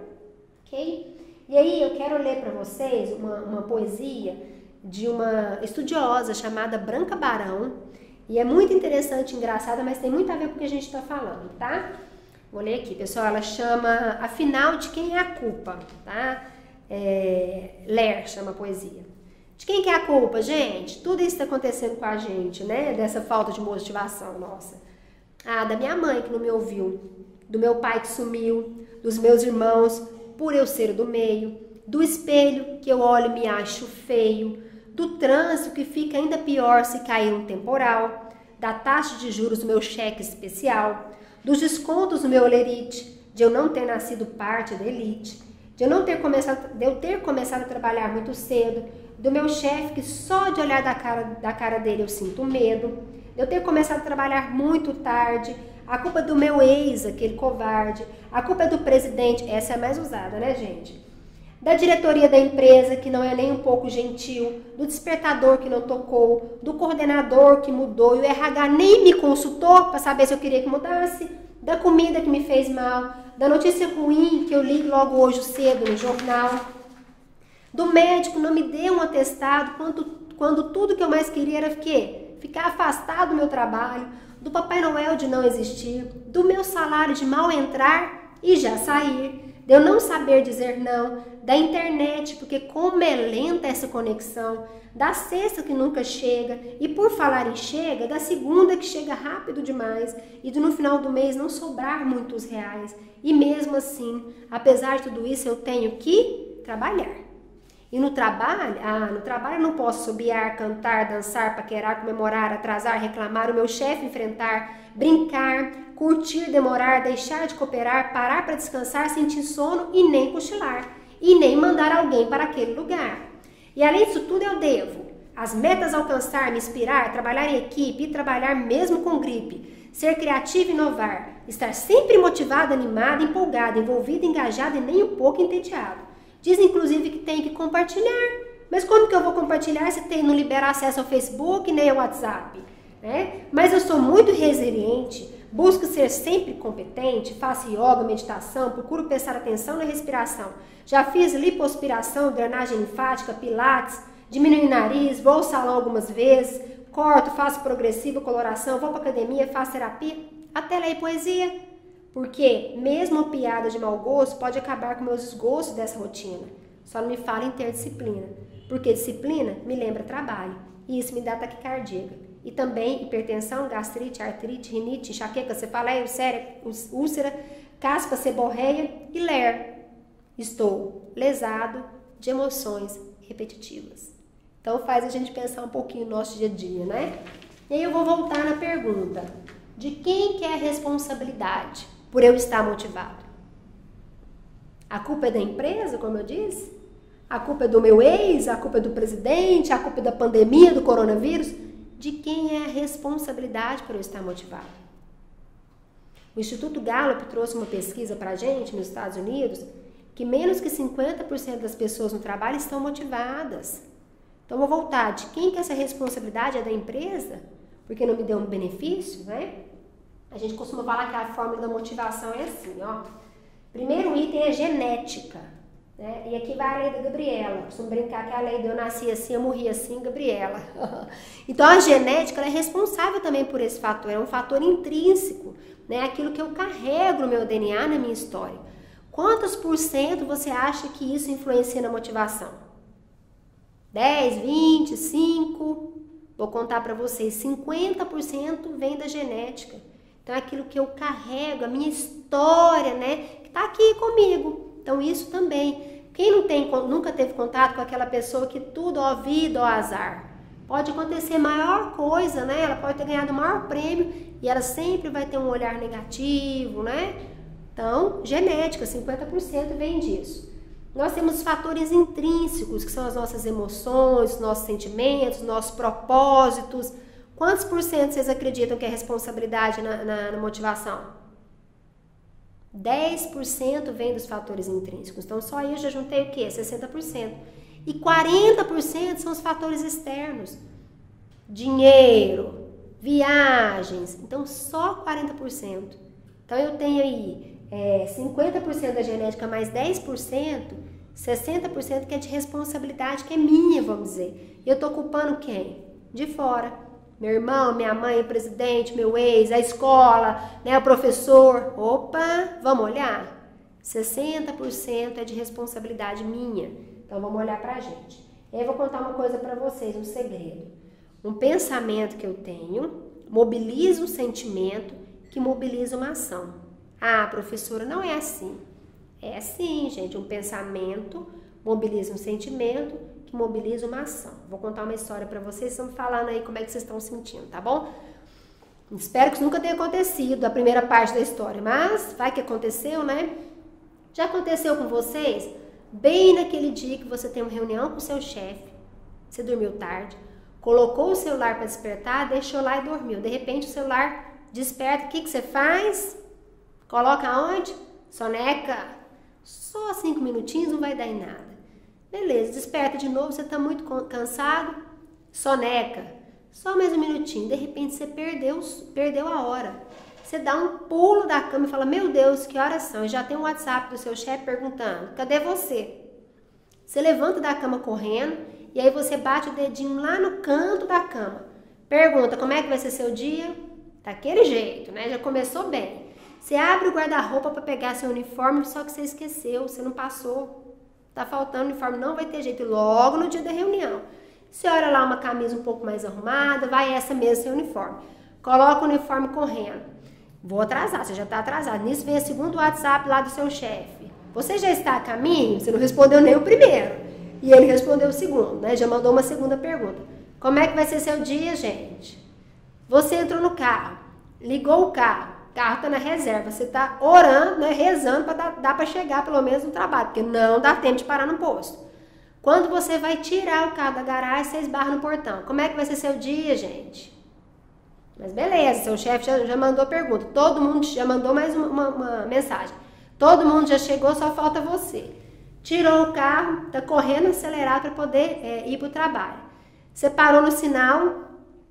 Ok? E aí eu quero ler para vocês uma poesia de uma estudiosa chamada Branca Barão. E é muito interessante, engraçada, mas tem muito a ver com o que a gente está falando, tá? Vou ler aqui, pessoal. Ela chama Afinal de Quem é a Culpa, tá? Ler chama a poesia. De quem que é a culpa, gente? Tudo isso está acontecendo com a gente, né? Dessa falta de motivação nossa. Ah, da minha mãe que não me ouviu, do meu pai que sumiu, dos meus irmãos por eu ser do meio, do espelho que eu olho e me acho feio, do trânsito que fica ainda pior se cair um temporal, da taxa de juros do meu cheque especial, dos descontos do meu olerite, de eu não ter nascido parte da elite, de eu ter começado a trabalhar muito cedo, do meu chefe que só de olhar da cara dele eu sinto medo, de eu ter começado a trabalhar muito tarde, a culpa do meu ex, aquele covarde, a culpa é do presidente, essa é a mais usada, né, gente? Da diretoria da empresa, que não é nem um pouco gentil, do despertador que não tocou, do coordenador que mudou e o RH nem me consultou para saber se eu queria que mudasse, da comida que me fez mal, da notícia ruim que eu li logo hoje cedo no jornal, do médico não me deu um atestado quando tudo que eu mais queria era o quê? Ficar afastado do meu trabalho, do Papai Noel de não existir, do meu salário de mal entrar e já sair, de eu não saber dizer não, da internet, porque como é lenta essa conexão, da sexta que nunca chega, e por falar em chega, da segunda que chega rápido demais, e de no final do mês não sobrar muitos reais. E mesmo assim, apesar de tudo isso, eu tenho que trabalhar. E no trabalho eu não posso assobiar, cantar, dançar, paquerar, comemorar, atrasar, reclamar, o meu chefe enfrentar, brincar, curtir, demorar, deixar de cooperar, parar para descansar, sentir sono e nem cochilar. E nem mandar alguém para aquele lugar. E além disso tudo eu devo as metas alcançar, me inspirar, trabalhar em equipe e trabalhar mesmo com gripe, ser criativo e inovar, estar sempre motivado, animado, empolgado, envolvido, engajado e nem um pouco entediado. Diz inclusive que tem que compartilhar. Mas como que eu vou compartilhar se não libera acesso ao Facebook nem ao WhatsApp? Né? Mas eu sou muito resiliente, busco ser sempre competente, faço yoga, meditação, procuro prestar atenção na respiração. Já fiz lipoaspiração, drenagem linfática, pilates, diminui o nariz, vou ao salão algumas vezes, corto, faço progressiva, coloração, vou para academia, faço terapia, até leio poesia. Porque mesmo uma piada de mau gosto pode acabar com meus desgostos dessa rotina. Só não me fala em ter disciplina, porque disciplina me lembra trabalho e isso me dá taquicardia. E também hipertensão, gastrite, artrite, rinite, enxaqueca, cefaleia, úlcera, caspa, seborreia e ler. Estou lesado de emoções repetitivas. Então faz a gente pensar um pouquinho no nosso dia a dia, né? E aí eu vou voltar na pergunta. De quem que é a responsabilidade por eu estar motivado? A culpa é da empresa, como eu disse? A culpa é do meu ex? A culpa é do presidente? A culpa é da pandemia, do coronavírus? De quem é a responsabilidade por eu estar motivado? O Instituto Gallup trouxe uma pesquisa para a gente nos Estados Unidos que menos que 50% das pessoas no trabalho estão motivadas. Então, eu vou voltar. De quem que essa responsabilidade é da empresa? Porque não me deu um benefício, né? A gente costuma falar que a fórmula da motivação é assim, ó. Primeiro item é genética, né? E aqui vai a lei da Gabriela. Costumo brincar que a lei de eu nasci assim, eu morri assim, Gabriela. Então, a genética ela é responsável também por esse fator. É um fator intrínseco, né? Aquilo que eu carrego no meu DNA, na minha história. Quantos por cento você acha que isso influencia na motivação? 10, 20, 5? Vou contar para vocês, 50% vem da genética. Então, é aquilo que eu carrego, a minha história, né? Que tá aqui comigo. Então, isso também. Quem nunca teve contato com aquela pessoa que tudo, ó vida, ó azar. Pode acontecer maior coisa, né? Ela pode ter ganhado o maior prêmio e ela sempre vai ter um olhar negativo, né? Então, genética, 50% vem disso. Nós temos fatores intrínsecos, que são as nossas emoções, os nossos sentimentos, nossos propósitos. Quantos por cento vocês acreditam que é responsabilidade na motivação? 10% vem dos fatores intrínsecos. Então, só aí eu já juntei o quê? 60%. E 40% são os fatores externos. Dinheiro, viagens. Então, só 40%. Então, eu tenho aí 50% da genética mais 10%, 60% que é de responsabilidade, que é minha, vamos dizer. E eu tô culpando quem? De fora. Meu irmão, minha mãe, o presidente, meu ex, a escola, né, o professor. Opa, vamos olhar? 60% é de responsabilidade minha. Então, vamos olhar pra gente. E aí eu vou contar uma coisa pra vocês, um segredo. Um pensamento que eu tenho mobiliza um sentimento que mobiliza uma ação. Ah, professora, não é assim. É assim, gente. Um pensamento mobiliza um sentimento que mobiliza uma ação. Vou contar uma história pra vocês, estão falando aí como é que vocês estão sentindo, tá bom? Espero que isso nunca tenha acontecido, a primeira parte da história, mas vai que aconteceu, né? Já aconteceu com vocês? Bem naquele dia que você tem uma reunião com o seu chefe, você dormiu tarde, colocou o celular para despertar, deixou lá e dormiu. De repente o celular desperta, o que você faz? Coloca aonde? Soneca. Só 5 minutinhos não vai dar em nada. Beleza, desperta de novo, você está muito cansado. Soneca. Só mais um minutinho. De repente você perdeu a hora. Você dá um pulo da cama e fala, meu Deus, que horas são? E já tem um WhatsApp do seu chefe perguntando, cadê você? Você levanta da cama correndo e aí você bate o dedinho lá no canto da cama. Pergunta, como é que vai ser seu dia? Daquele jeito, né? Já começou bem. Você abre o guarda-roupa para pegar seu uniforme, só que você esqueceu, você não passou. Tá faltando uniforme, não vai ter jeito. Logo no dia da reunião. Você olha lá uma camisa um pouco mais arrumada, vai essa mesmo seu uniforme. Coloca o uniforme correndo. Vou atrasar, você já está atrasado. Nisso vem o segundo WhatsApp lá do seu chefe. Você já está a caminho? Você não respondeu nem o primeiro. E ele respondeu o segundo, né? Já mandou uma segunda pergunta. Como é que vai ser seu dia, gente? Você entrou no carro, ligou o carro está na reserva. Você está orando, né? Rezando para dar para chegar pelo menos no trabalho, porque não dá tempo de parar no posto. Quando você vai tirar o carro da garagem, você esbarra no portão. Como é que vai ser seu dia, gente? Mas beleza, seu chefe já mandou pergunta. Todo mundo já mandou mais uma mensagem. Todo mundo já chegou, só falta você. Tirou o carro, está correndo acelerado para poder ir para o trabalho. Você parou no sinal,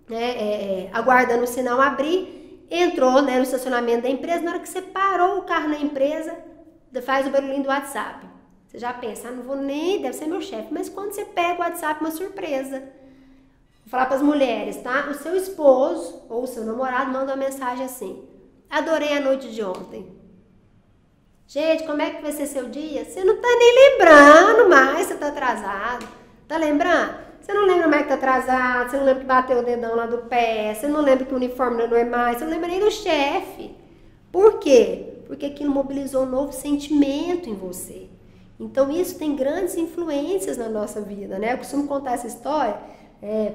né, aguardando o sinal abrir, entrou, né, no estacionamento da empresa. Na hora que você parou o carro na empresa, faz o barulhinho do WhatsApp. Você já pensa, não vou nem, deve ser meu chefe. Mas quando você pega o WhatsApp, uma surpresa. Vou falar para as mulheres, tá? O seu esposo ou o seu namorado manda uma mensagem assim: adorei a noite de ontem. Gente, como é que vai ser seu dia? Você não tá nem lembrando mais, você tá atrasado. Tá lembrando? Você não lembra mais que tá atrasado, você não lembra que bateu o dedão lá do pé, você não lembra que o uniforme não é mais, você não lembra nem do chefe. Por quê? Porque aquilo mobilizou um novo sentimento em você. Então isso tem grandes influências na nossa vida, né? Eu costumo contar essa história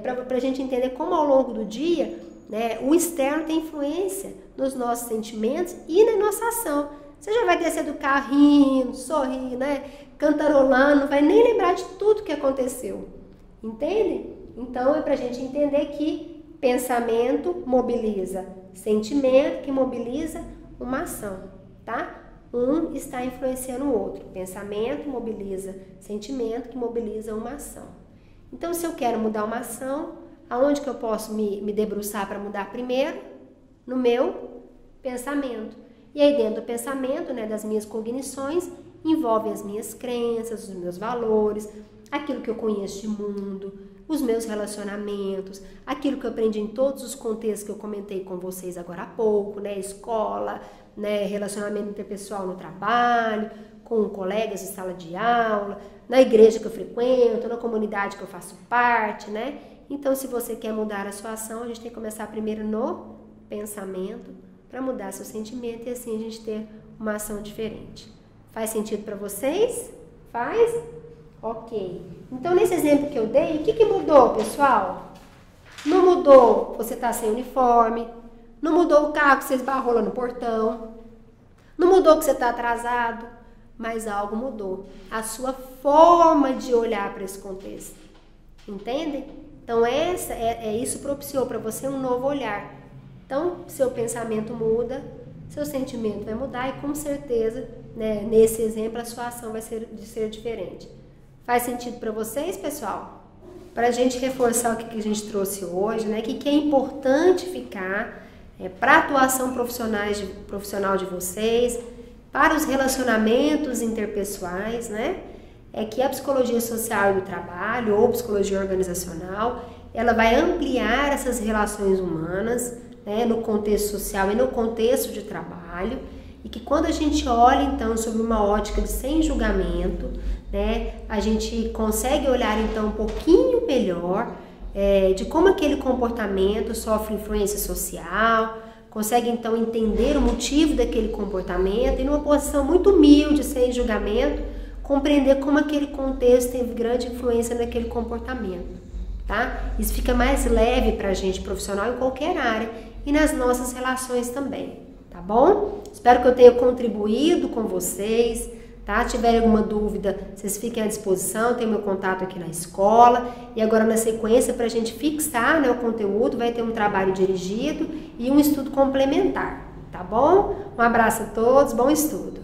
para a gente entender como ao longo do dia, né, o externo tem influência nos nossos sentimentos e na nossa ação. Você já vai descer do carro rindo, sorrindo, né, cantarolando, não vai nem lembrar de tudo que aconteceu. Entende? Então é para a gente entender que pensamento mobiliza sentimento, que mobiliza uma ação, tá? Um está influenciando o outro. Pensamento mobiliza sentimento, que mobiliza uma ação. Então, se eu quero mudar uma ação, aonde que eu posso me debruçar para mudar primeiro? No meu pensamento. E aí, dentro do pensamento, né, das minhas cognições, envolve as minhas crenças, os meus valores, aquilo que eu conheço de mundo, os meus relacionamentos, aquilo que eu aprendi em todos os contextos que eu comentei com vocês agora há pouco, né, escola, né, relacionamento interpessoal no trabalho, com colegas de sala de aula, na igreja que eu frequento, na comunidade que eu faço parte, né? Então, se você quer mudar a sua ação, a gente tem que começar primeiro no pensamento para mudar seu sentimento e assim a gente ter uma ação diferente. Faz sentido para vocês? Faz? Ok. Então, nesse exemplo que eu dei, o que mudou, pessoal? Não mudou você estar sem uniforme, não mudou o carro que você esbarrou lá no portão, não mudou que você está atrasado, mas algo mudou. A sua forma de olhar para esse contexto. Entende? Então, isso propiciou para você um novo olhar. Então, seu pensamento muda, seu sentimento vai mudar e com certeza, né, nesse exemplo, a sua ação vai ser diferente. Faz sentido para vocês, pessoal? Para a gente reforçar o que a gente trouxe hoje, né? Que é importante ficar para a atuação profissional de vocês, para os relacionamentos interpessoais, né? É que a psicologia social e do trabalho, ou psicologia organizacional, ela vai ampliar essas relações humanas, né, no contexto social e no contexto de trabalho, e que quando a gente olha, então, sob uma ótica de sem julgamento, né, a gente consegue olhar, então, um pouquinho melhor de como aquele comportamento sofre influência social, consegue, então, entender o motivo daquele comportamento e, numa posição muito humilde, sem julgamento, compreender como aquele contexto teve grande influência naquele comportamento, tá? Isso fica mais leve para a gente profissional em qualquer área e nas nossas relações também, tá bom? Espero que eu tenha contribuído com vocês, tá? Se tiverem alguma dúvida, vocês fiquem à disposição, tem meu contato aqui na escola. E agora na sequência, para a gente fixar, né, o conteúdo, vai ter um trabalho dirigido e um estudo complementar, tá bom? Um abraço a todos, bom estudo!